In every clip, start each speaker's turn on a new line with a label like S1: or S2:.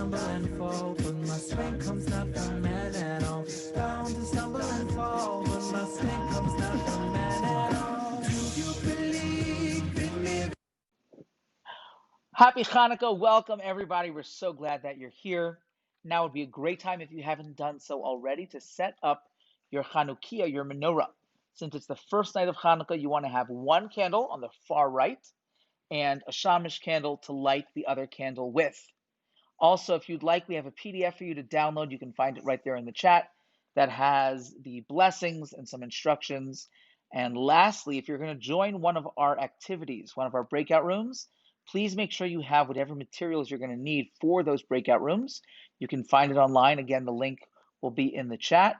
S1: stumble and fall, but my strength comes not from man at all. Bound to stumble and fall, but my strength comes not from man at all. Do you believe in me?
S2: Happy Hanukkah. Welcome, everybody. We're so glad that you're here. Now would be a great time, if you haven't done so already, to set up your Chanukiah, your menorah. Since it's the first night of Hanukkah, you want to have one candle on the far right and a shamash candle to light the other candle with. Also, if you'd like, we have a PDF for you to download. You can find it right there in the chat that has the blessings and some instructions. And lastly, if you're going to join one of our activities, one of our breakout rooms, please make sure you have whatever materials you're going to need for those breakout rooms. You can find it online. Again, the link will be in the chat.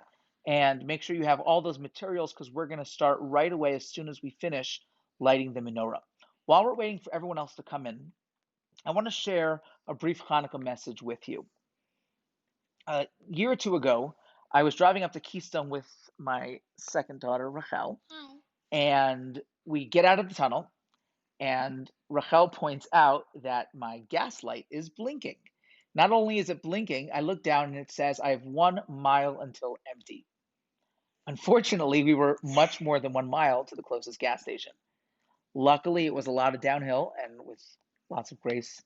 S2: And make sure you have all those materials, because we're going to start right away as soon as we finish lighting the menorah. While we're waiting for everyone else to come in, I want to share a brief Hanukkah message with you. A year or two ago, I was driving up to Keystone with my second daughter, Rachel, and we get out of the tunnel, and Rachel points out that my gas light is blinking. Not only is it blinking, I look down and it says I have 1 mile until empty. Unfortunately, we were much more than 1 mile to the closest gas station. Luckily, it was a lot of downhill, and with lots of grace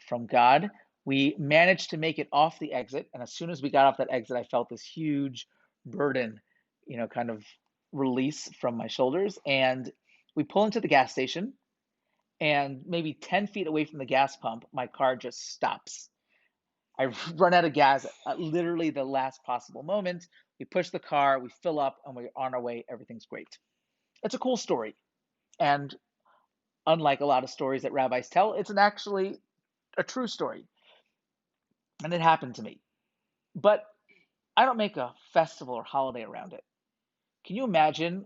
S2: from God, we managed to make it off the exit. And as soon as we got off that exit, I felt this huge burden, kind of release from my shoulders. And we pull into the gas station, and maybe 10 feet away from the gas pump, my car just stops. I run out of gas at literally the last possible moment. We push the car, we fill up, and we're on our way. Everything's great. It's a cool story. And unlike a lot of stories that rabbis tell, it's actually a true story. And it happened to me. But I don't make a festival or holiday around it. Can you imagine,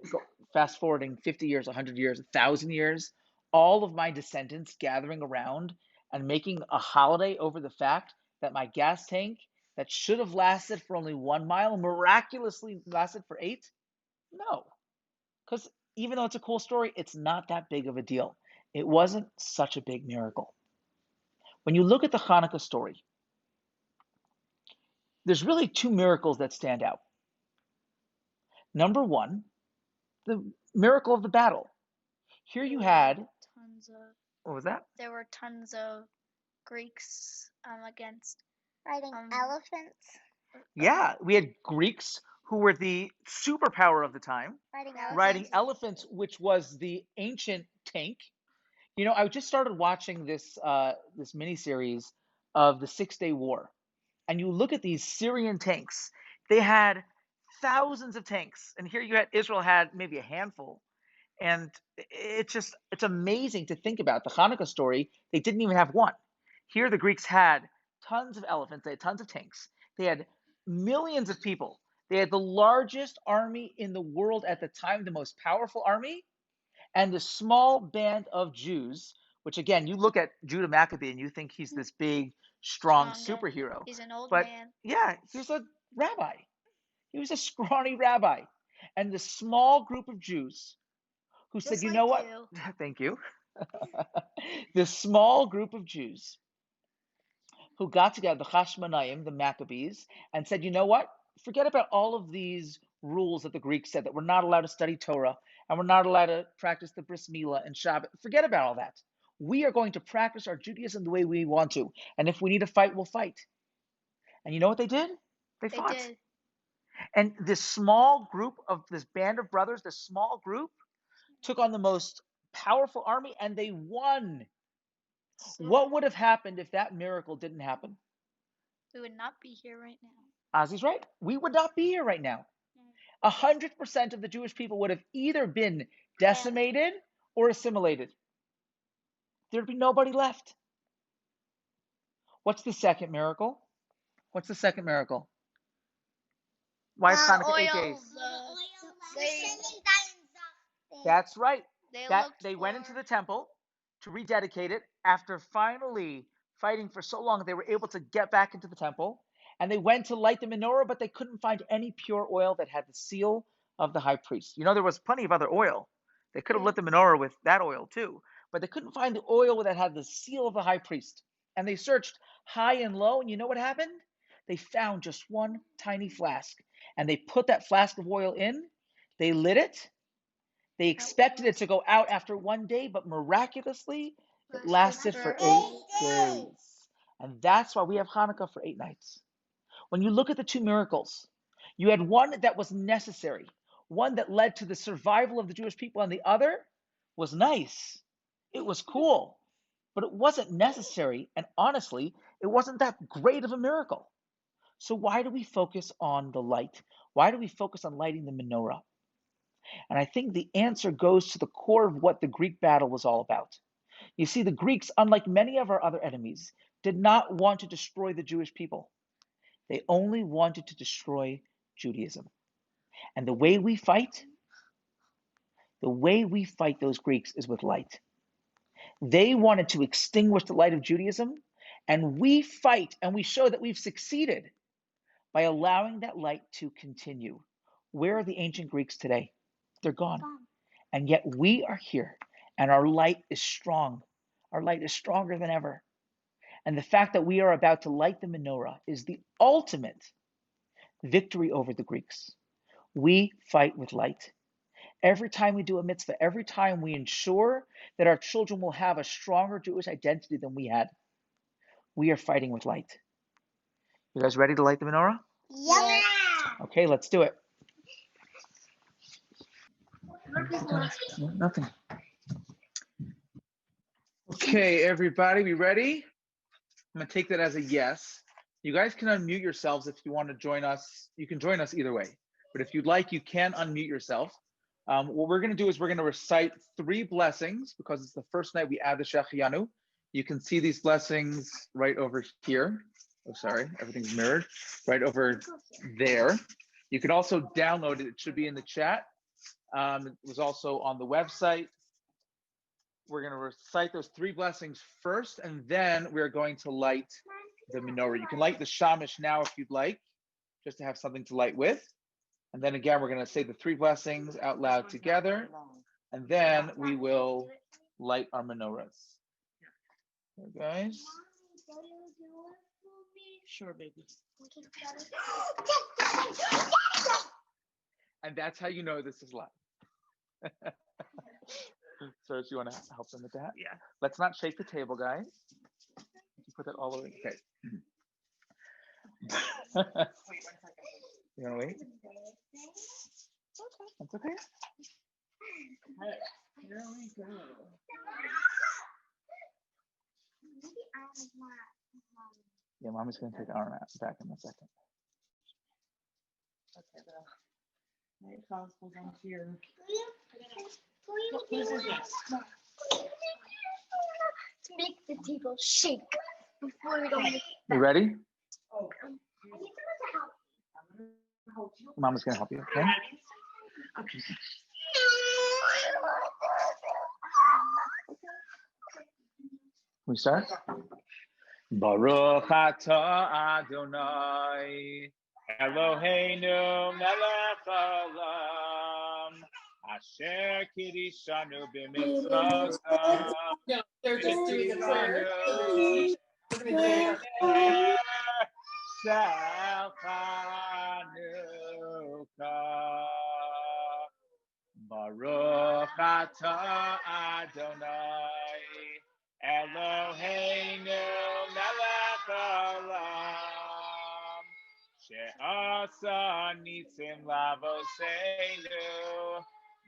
S2: fast forwarding 50 years, 100 years, 1,000 years, all of my descendants gathering around and making a holiday over the fact that my gas tank that should have lasted for only 1 mile miraculously lasted for 8? No. Because even though it's a cool story, it's not that big of a deal. It wasn't such a big miracle. When you look at the Hanukkah story, there's really two miracles that stand out. Number one, the miracle of the battle. Here you had what was that?
S3: There were tons of Greeks against
S4: Riding elephants.
S2: Yeah, we had Greeks who were the superpower of the time, riding elephants, which was the ancient tank. I just started watching this miniseries of the 6-Day War, and you look at these Syrian tanks. They had thousands of tanks, and here Israel had maybe a handful. And it's amazing to think about the Hanukkah story. They didn't even have one. Here the Greeks had tons of elephants, they had tons of tanks, they had millions of people, they had the largest army in the world at the time, the most powerful army, and the small band of Jews, which again, you look at Judah Maccabee and you think he's this big, strong superhero.
S3: He's an old man.
S2: Yeah, he's a rabbi. He was a scrawny rabbi. And the small group of Jews who said, you know what? Thank you. This small group of Jews who got together, the Hashmonaim, the Maccabees, and said, you know what? Forget about all of these rules that the Greeks said, that we're not allowed to study Torah and we're not allowed to practice the bris milah and Shabbat. Forget about all that. We are going to practice our Judaism the way we want to. And if we need to fight, we'll fight. And you know what they did? They fought.
S3: Did.
S2: And this small group of this band of brothers, this small group, took on the most powerful army, and they won. What would have happened if that miracle didn't happen?
S3: We would not be here right now.
S2: Ozzy's right. We would not be here right now. 100% of the Jewish people would have either been decimated or assimilated. There'd be nobody left. What's the second miracle? What's the second miracle? Why is Hanukkah 8 days? That's right. They went into the temple to rededicate it after finally fighting for so long. They were able to get back into the temple, and they went to light the menorah, but they couldn't find any pure oil that had the seal of the high priest. There was plenty of other oil. They could have lit the menorah with that oil too, but they couldn't find the oil that had the seal of the high priest. And they searched high and low, and you know what happened? They found just one tiny flask, and they put that flask of oil in, they lit it, they expected it to go out after one day, but miraculously, it lasted for 8 days. And that's why we have Hanukkah for 8 nights. When you look at the two miracles, you had one that was necessary, one that led to the survival of the Jewish people, and the other was nice. It was cool, but it wasn't necessary. And honestly, it wasn't that great of a miracle. So why do we focus on the light? Why do we focus on lighting the menorah? And I think the answer goes to the core of what the Greek battle was all about. You see, the Greeks, unlike many of our other enemies, did not want to destroy the Jewish people. They only wanted to destroy Judaism. And the way we fight those Greeks is with light. They wanted to extinguish the light of Judaism, and we fight and we show that we've succeeded by allowing that light to continue. Where are the ancient Greeks today? They're gone. And yet we are here, and our light is strong. Our light is stronger than ever. And the fact that we are about to light the menorah is the ultimate victory over the Greeks. We fight with light. Every time we do a mitzvah, every time we ensure that our children will have a stronger Jewish identity than we had, we are fighting with light. You guys ready to light the menorah?
S4: Yeah.
S2: Okay, let's do it. Nothing. Okay, everybody, we ready? I'm going to take that as a yes. You guys can unmute yourselves if you want to join us. You can join us either way. But if you'd like, you can unmute yourself. What we're going to do is we're going to recite 3 blessings because it's the first night we add the Shechianu. You can see these blessings right over here. Oh, sorry, everything's mirrored. Right over there. You can also download it. It should be in the chat. It was also on the website. We're going to recite those 3 blessings first, and then we're going to light the menorah. You can light the shamish now if you'd like, just to have something to light with. And then again, we're going to say the 3 blessings out loud together, and then we will light our menorahs. Okay, guys?
S5: Sure, baby.
S2: And that's how you know this is live. So, do you want to help them with that?
S5: Yeah.
S2: Let's not shake the table, guys. You put that all over. Okay. You want to wait? That's okay.
S5: Here we go.
S2: Yeah, Mommy's going to take our mat back in a second.
S5: Okay, the light goes on here. What is this?
S4: To make the table shake before we go.
S2: You ready?
S5: Oh.
S2: Mama's going to help you, okay?
S5: Okay.
S2: We start? Baruch atah Adonai Eloheinu melech haolam asher kiddushanu b'mitzvotav.
S5: No, they're just doing the prayer.
S2: Shel Chanukah. Baruch atah Adonai Eloheinu melech haolam she'asa nitzim lavoseinu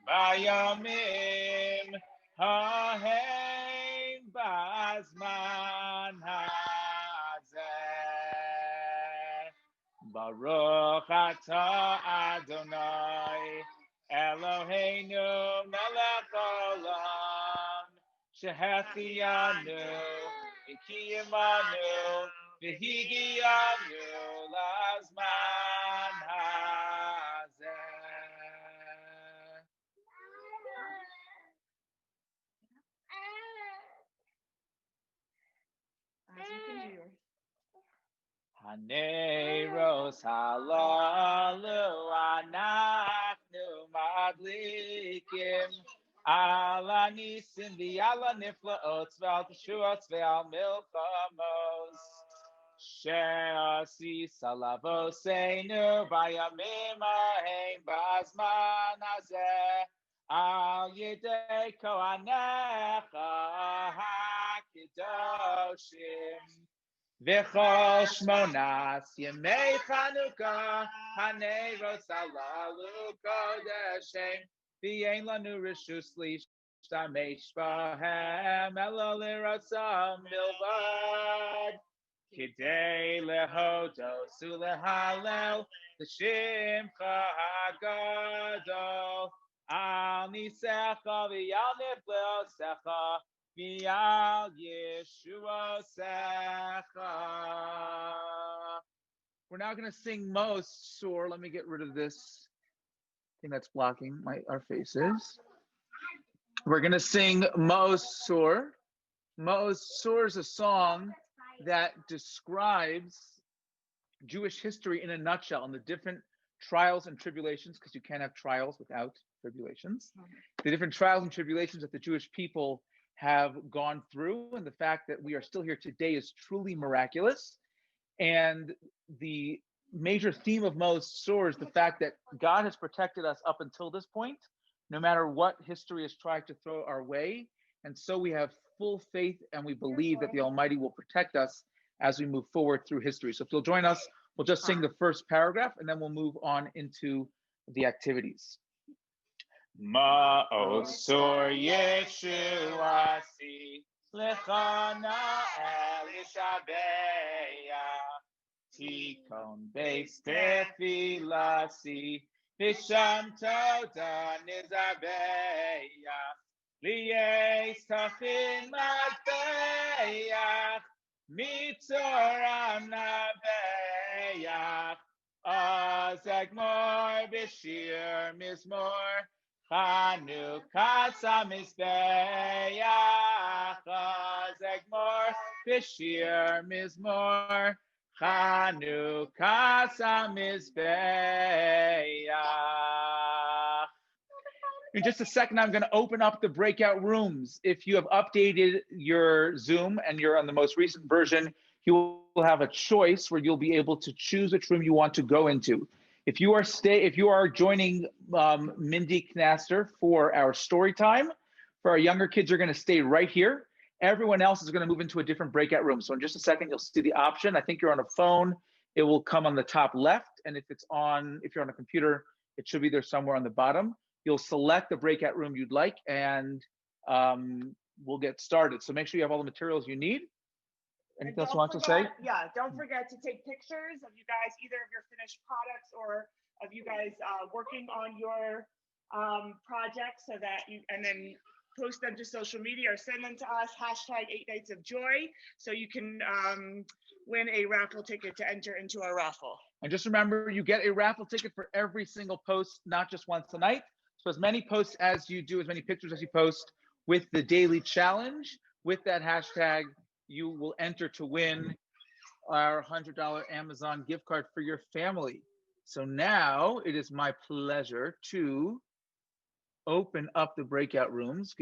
S2: bayamim hahem bazman hazeh. Baruch atah Adonai Eloheinu melech haolam shehachianu v'kiyimanu v'higiyanu lazman hazeh.
S5: As you can do yours.
S2: Haneros halalu anachnu madlikim Ala nisim v'ala niflaot v'al teshuot v'al milchamos. She'asi salavoseinu bayamim hahem bazman hazeh al yedei kohanecha hakedoshim v'chol shmonas yemei Chanukah haneros halalu kodeshem v'yein lanu rishus lishtamesh bahem elo liratzam bilvad kidei lehodos ulehalel l'shimcha hagadol al nisecha v'yal nifleosecha v'yal yeshuosecha. We're now going to sing Most Sur. Let me get rid of this thing that's blocking our faces. We're going to sing Most Sur. Most Sur is a song that describes Jewish history in a nutshell and the different trials and tribulations, because you can't have trials without tribulations, the different trials and tribulations that the Jewish people have gone through, and the fact that we are still here today is truly miraculous. And the major theme of Most Sur is the fact that God has protected us up until this point, no matter what history has tried to throw our way. And so we have full faith and we believe that the Almighty will protect us as we move forward through history. So if you'll join us, we'll just sing the first paragraph and then we'll move on into the activities. Most Sur Yeshuasi Lechana Elishabeya Tikon Beis Tefilasi Visham Toda Nizabeya Lies Tachin Matbeya Mitzoram Nabeya Azegmor Bishir Mizmor Chanukah Samizbeach Azegmor Bishir Mizmor Chanukah Samizbeach. In just a second, I'm going to open up the breakout rooms. If you have updated your Zoom and you're on the most recent version, you will have a choice where you'll be able to choose which room you want to go into. If you are joining Mindy Knaster for our story time, for our younger kids are going to stay right here. Everyone else is going to move into a different breakout room. So in just a second, you'll see the option. I think you're on a phone. It will come on the top left. And if you're on a computer, it should be there somewhere on the bottom. You'll select the breakout room you'd like, and we'll get started. So make sure you have all the materials you need. Anything else you want to say?
S5: Yeah, don't forget to take pictures of you guys, either of your finished products or of you guys working on your project, so that and then post them to social media or send them to us, #8nightsofjoy, so you can win a raffle ticket to enter into our raffle.
S2: And just remember, you get a raffle ticket for every single post, not just once a night. So as many posts as you do, as many pictures as you post with the daily challenge, with that hashtag, you will enter to win our $100 Amazon gift card for your family. So now it is my pleasure to open up the breakout rooms.